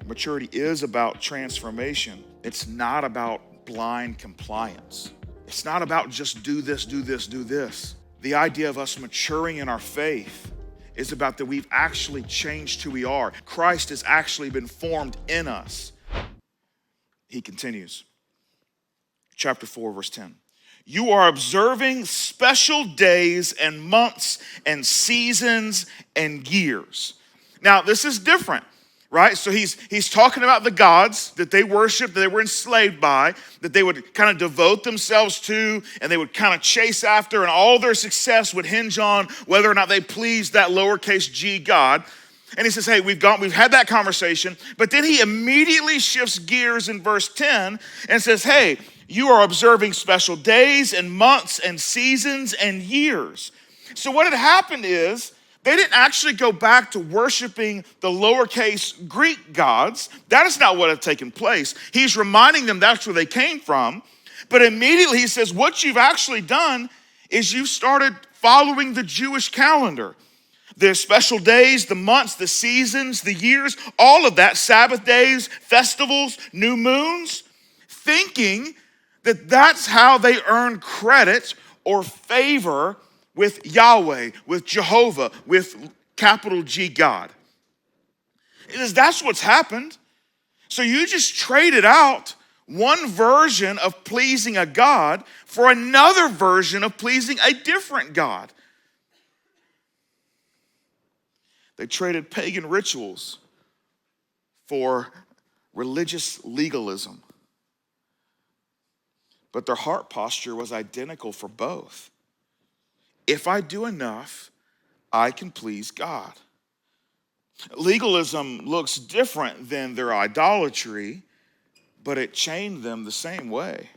Maturity is about transformation. It's not about blind compliance. It's not about just do this, do this, do this. The idea of us maturing in our faith is about that we've actually changed who we are. Christ has actually been formed in us. He continues. Chapter 4, verse 10. You are observing special days and months and seasons and years. Now, this is different, right? So he's talking about the gods that they worshiped, that they were enslaved by, that they would kind of devote themselves to, and they would kind of chase after, and all their success would hinge on whether or not they pleased that lowercase g God. And he says, hey, we've had that conversation, but then he immediately shifts gears in verse 10 and says, hey, you are observing special days and months and seasons and years. So what had happened is they didn't actually go back to worshiping the lowercase Greek gods. That is not what had taken place. He's reminding them that's where they came from. But immediately he says, what you've actually done is you've started following the Jewish calendar. The special days, the months, the seasons, the years, all of that, Sabbath days, festivals, new moons, thinking that that's how they earn credit or favor with Yahweh, with Jehovah, with capital G God. That's what's happened. So you just traded out one version of pleasing a God for another version of pleasing a different God. They traded pagan rituals for religious legalism. But their heart posture was identical for both. If I do enough, I can please God. Legalism looks different than their idolatry, but it chained them the same way.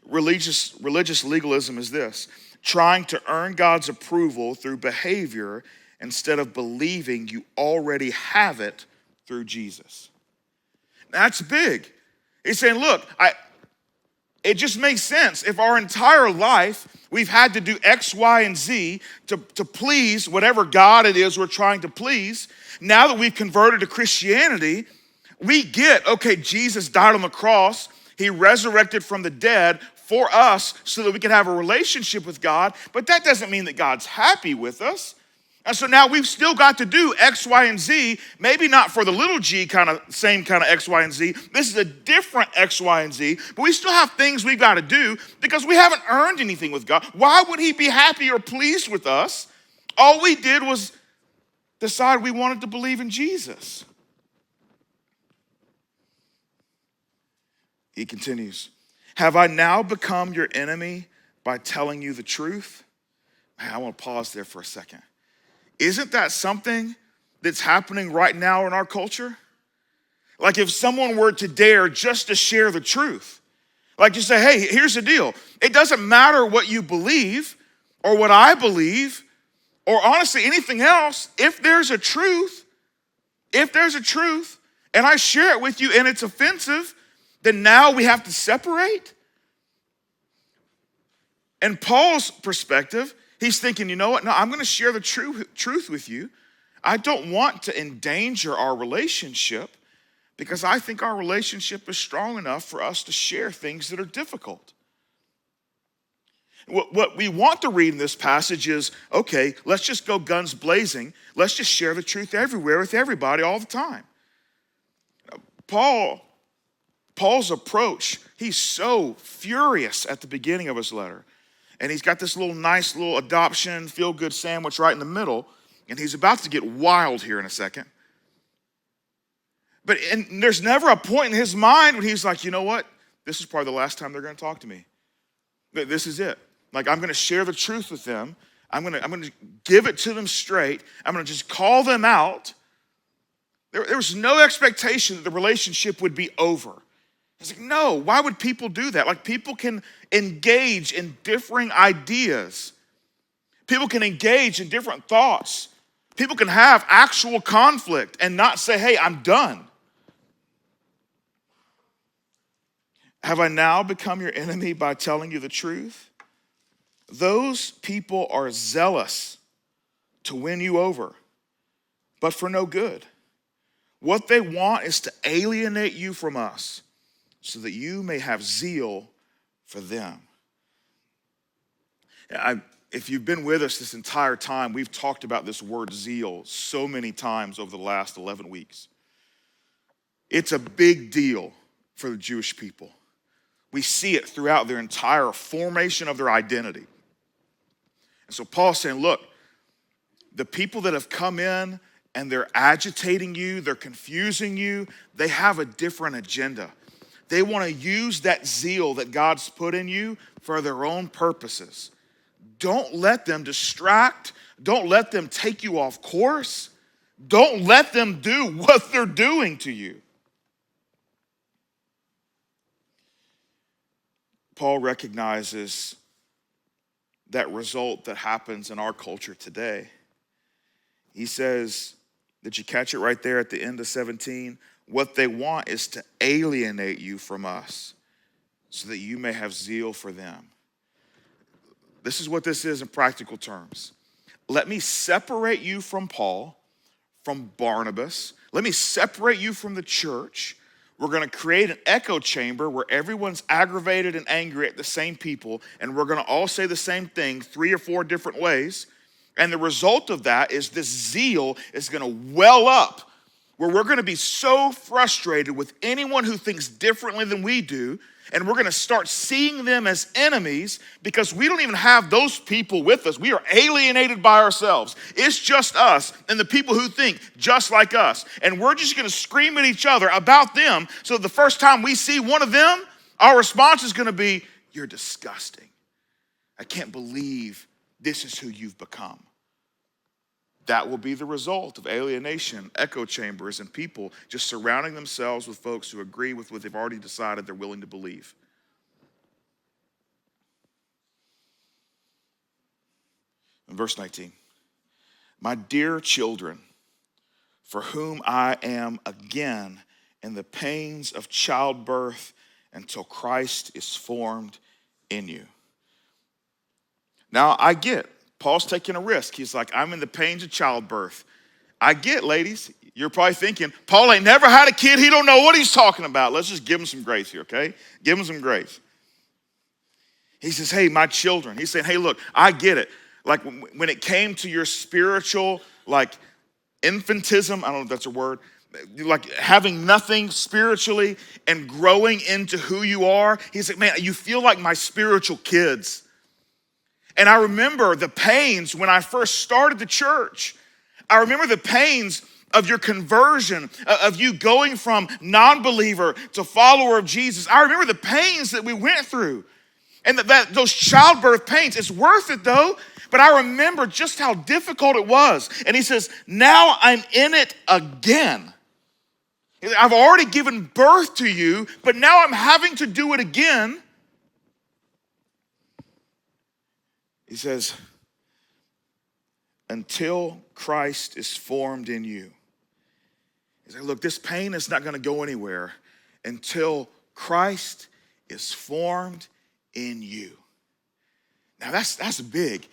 Religious legalism is this: trying to earn God's approval through behavior instead of believing you already have it through Jesus. That's big. He's saying, look, it just makes sense. If our entire life we've had to do X, Y, and Z to please whatever God it is we're trying to please, now that we've converted to Christianity, we get, okay, Jesus died on the cross. He resurrected from the dead for us so that we can have a relationship with God. But that doesn't mean that God's happy with us. And so now we've still got to do X, Y, and Z, maybe not for the little g same kind of X, Y, and Z. This is a different X, Y, and Z, but we still have things we've got to do because we haven't earned anything with God. Why would he be happy or pleased with us? All we did was decide we wanted to believe in Jesus. He continues, have I now become your enemy by telling you the truth? Man, I want to pause there for a second. Isn't that something that's happening right now in our culture? Like if someone were to dare just to share the truth, like you say, hey, here's the deal. It doesn't matter what you believe or what I believe or honestly anything else. If there's a truth and I share it with you and it's offensive, then now we have to separate. And Paul's perspective, he's thinking, you know what? No, I'm going to share the truth with you. I don't want to endanger our relationship because I think our relationship is strong enough for us to share things that are difficult. What we want to read in this passage is, okay, let's just go guns blazing. Let's just share the truth everywhere with everybody all the time. Paul's approach, he's so furious at the beginning of his letter. And he's got this nice little adoption, feel-good sandwich right in the middle. And he's about to get wild here in a second. And there's never a point in his mind when he's like, you know what? This is probably the last time they're going to talk to me. This is it. Like, I'm going to share the truth with them. I'm going to give it to them straight. I'm going to just call them out. There was no expectation that the relationship would be over. It's like, no, why would people do that? Like, people can engage in differing ideas. People can engage in different thoughts. People can have actual conflict and not say, hey, I'm done. Have I now become your enemy by telling you the truth? Those people are zealous to win you over, but for no good. What they want is to alienate you from us so that you may have zeal for them. If you've been with us this entire time, we've talked about this word zeal so many times over the last 11 weeks. It's a big deal for the Jewish people. We see it throughout their entire formation of their identity. And so Paul's saying, look, the people that have come in and they're agitating you, they're confusing you, they have a different agenda. They want to use that zeal that God's put in you for their own purposes. Don't let them distract. Don't let them take you off course. Don't let them do what they're doing to you. Paul recognizes that result that happens in our culture today. He says, did you catch it right there at the end of 17? What they want is to alienate you from us so that you may have zeal for them. This is what this is in practical terms. Let me separate you from Paul, from Barnabas. Let me separate you from the church. We're going to create an echo chamber where everyone's aggravated and angry at the same people, and we're going to all say the same thing 3 or 4 different ways. And the result of that is this zeal is going to well up, where we're going to be so frustrated with anyone who thinks differently than we do, and we're going to start seeing them as enemies because we don't even have those people with us. We are alienated by ourselves. It's just us and the people who think just like us. And we're just going to scream at each other about them. So the first time we see one of them, our response is going to be, you're disgusting. I can't believe this is who you've become. That will be the result of alienation, echo chambers, and people just surrounding themselves with folks who agree with what they've already decided they're willing to believe. In verse 19, my dear children, for whom I am again in the pains of childbirth until Christ is formed in you. Now I get Paul's taking a risk. He's like, I'm in the pains of childbirth. I get, ladies, you're probably thinking, Paul ain't never had a kid. He don't know what he's talking about. Let's just give him some grace here, okay? Give him some grace. He says, hey, my children. He's saying, hey, look, I get it. Like when it came to your spiritual, like infantism, I don't know if that's a word, like having nothing spiritually and growing into who you are. He's like, man, you feel like my spiritual kids. And I remember the pains when I first started the church. I remember the pains of your conversion, of you going from non-believer to follower of Jesus. I remember the pains that we went through. And that those childbirth pains, it's worth it though. But I remember just how difficult it was. And he says, now I'm in it again. I've already given birth to you, but now I'm having to do it again. He says, until Christ is formed in you. He's like, look, this pain is not going to go anywhere until Christ is formed in you. Now that's big.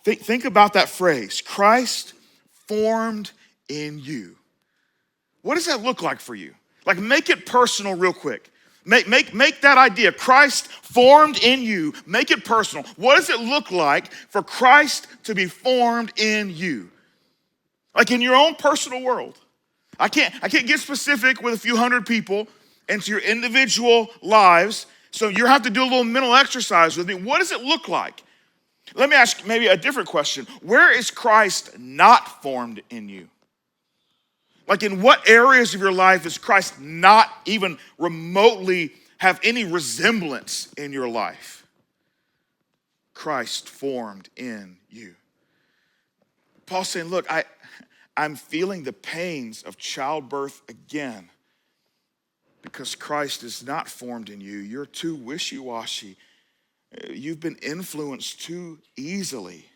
Think about that phrase, Christ formed in you. What does that look like for you? Like make it personal real quick. Make that idea, Christ formed in you, make it personal. What does it look like for Christ to be formed in you? Like in your own personal world. I can't get specific with a few hundred people into your individual lives, so you have to do a little mental exercise with me. What does it look like? Let me ask maybe a different question. Where is Christ not formed in you? Like in what areas of your life is Christ not even remotely have any resemblance in your life? Christ formed in you. Paul's saying, look, I'm feeling the pains of childbirth again because Christ is not formed in you. You're too wishy-washy. You've been influenced too easily.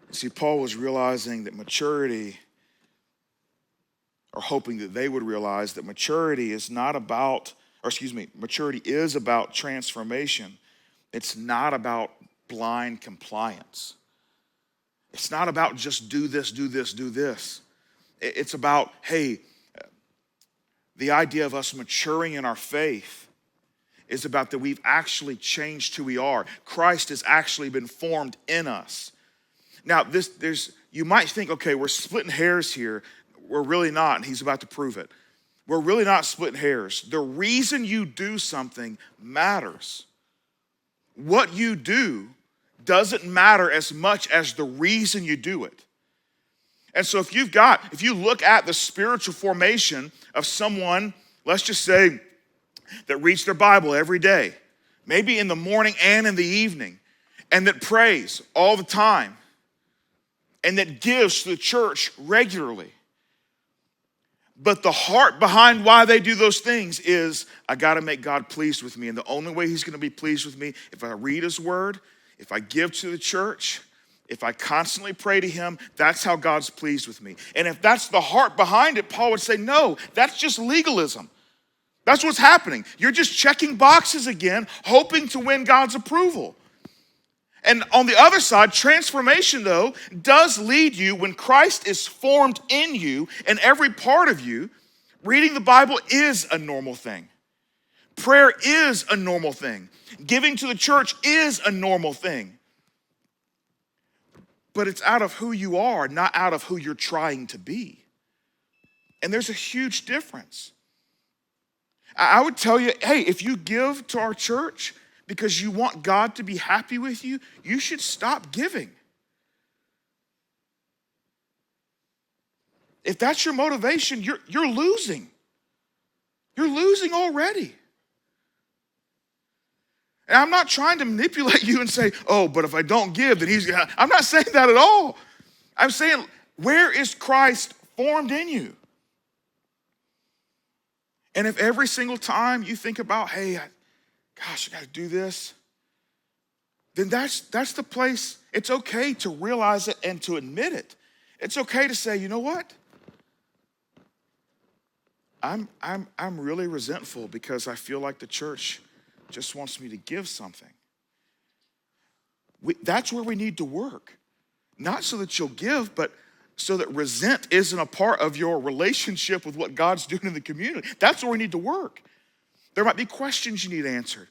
See, Paul was realizing that maturity, or hoping that they would realize that maturity is about transformation. It's not about blind compliance. It's not about just do this, do this, do this. It's about, hey, the idea of us maturing in our faith is about that we've actually changed who we are. Christ has actually been formed in us. Now, you might think, okay, we're splitting hairs here. We're really not, and he's about to prove it. We're really not splitting hairs. The reason you do something matters. What you do doesn't matter as much as the reason you do it. And so if you look at the spiritual formation of someone, let's just say, that reads their Bible every day, maybe in the morning and in the evening, and that prays all the time, and that gives to the church regularly. But the heart behind why they do those things is, I got to make God pleased with me. And the only way he's going to be pleased with me, if I read his word, if I give to the church, if I constantly pray to him, that's how God's pleased with me. And if that's the heart behind it, Paul would say, no, that's just legalism. That's what's happening. You're just checking boxes again, hoping to win God's approval. And on the other side, transformation, though, does lead you, when Christ is formed in you and every part of you, reading the Bible is a normal thing. Prayer is a normal thing. Giving to the church is a normal thing. But it's out of who you are, not out of who you're trying to be. And there's a huge difference. I would tell you, hey, if you give to our church because you want God to be happy with you, you should stop giving. If that's your motivation, you're losing. You're losing already. And I'm not trying to manipulate you and say, oh, but if I don't give, then he's gonna. I'm not saying that at all. I'm saying, where is Christ formed in you? And if every single time you think about, hey, gosh, I got to do this, then that's the place. It's okay to realize it and to admit it. It's okay to say, you know what? I'm really resentful because I feel like the church just wants me to give something. That's where we need to work. Not so that you'll give, but so that resent isn't a part of your relationship with what God's doing in the community. That's where we need to work. There might be questions you need answered.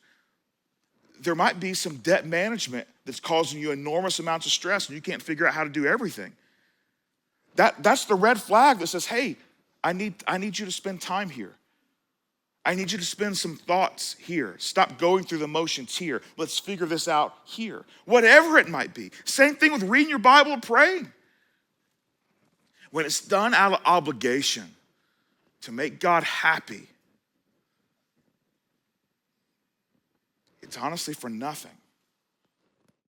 There might be some debt management that's causing you enormous amounts of stress and you can't figure out how to do everything. That's the red flag that says, hey, I need you to spend time here. I need you to spend some thoughts here. Stop going through the motions here. Let's figure this out here. Whatever it might be. Same thing with reading your Bible and praying. When it's done out of obligation to make God happy, it's honestly for nothing.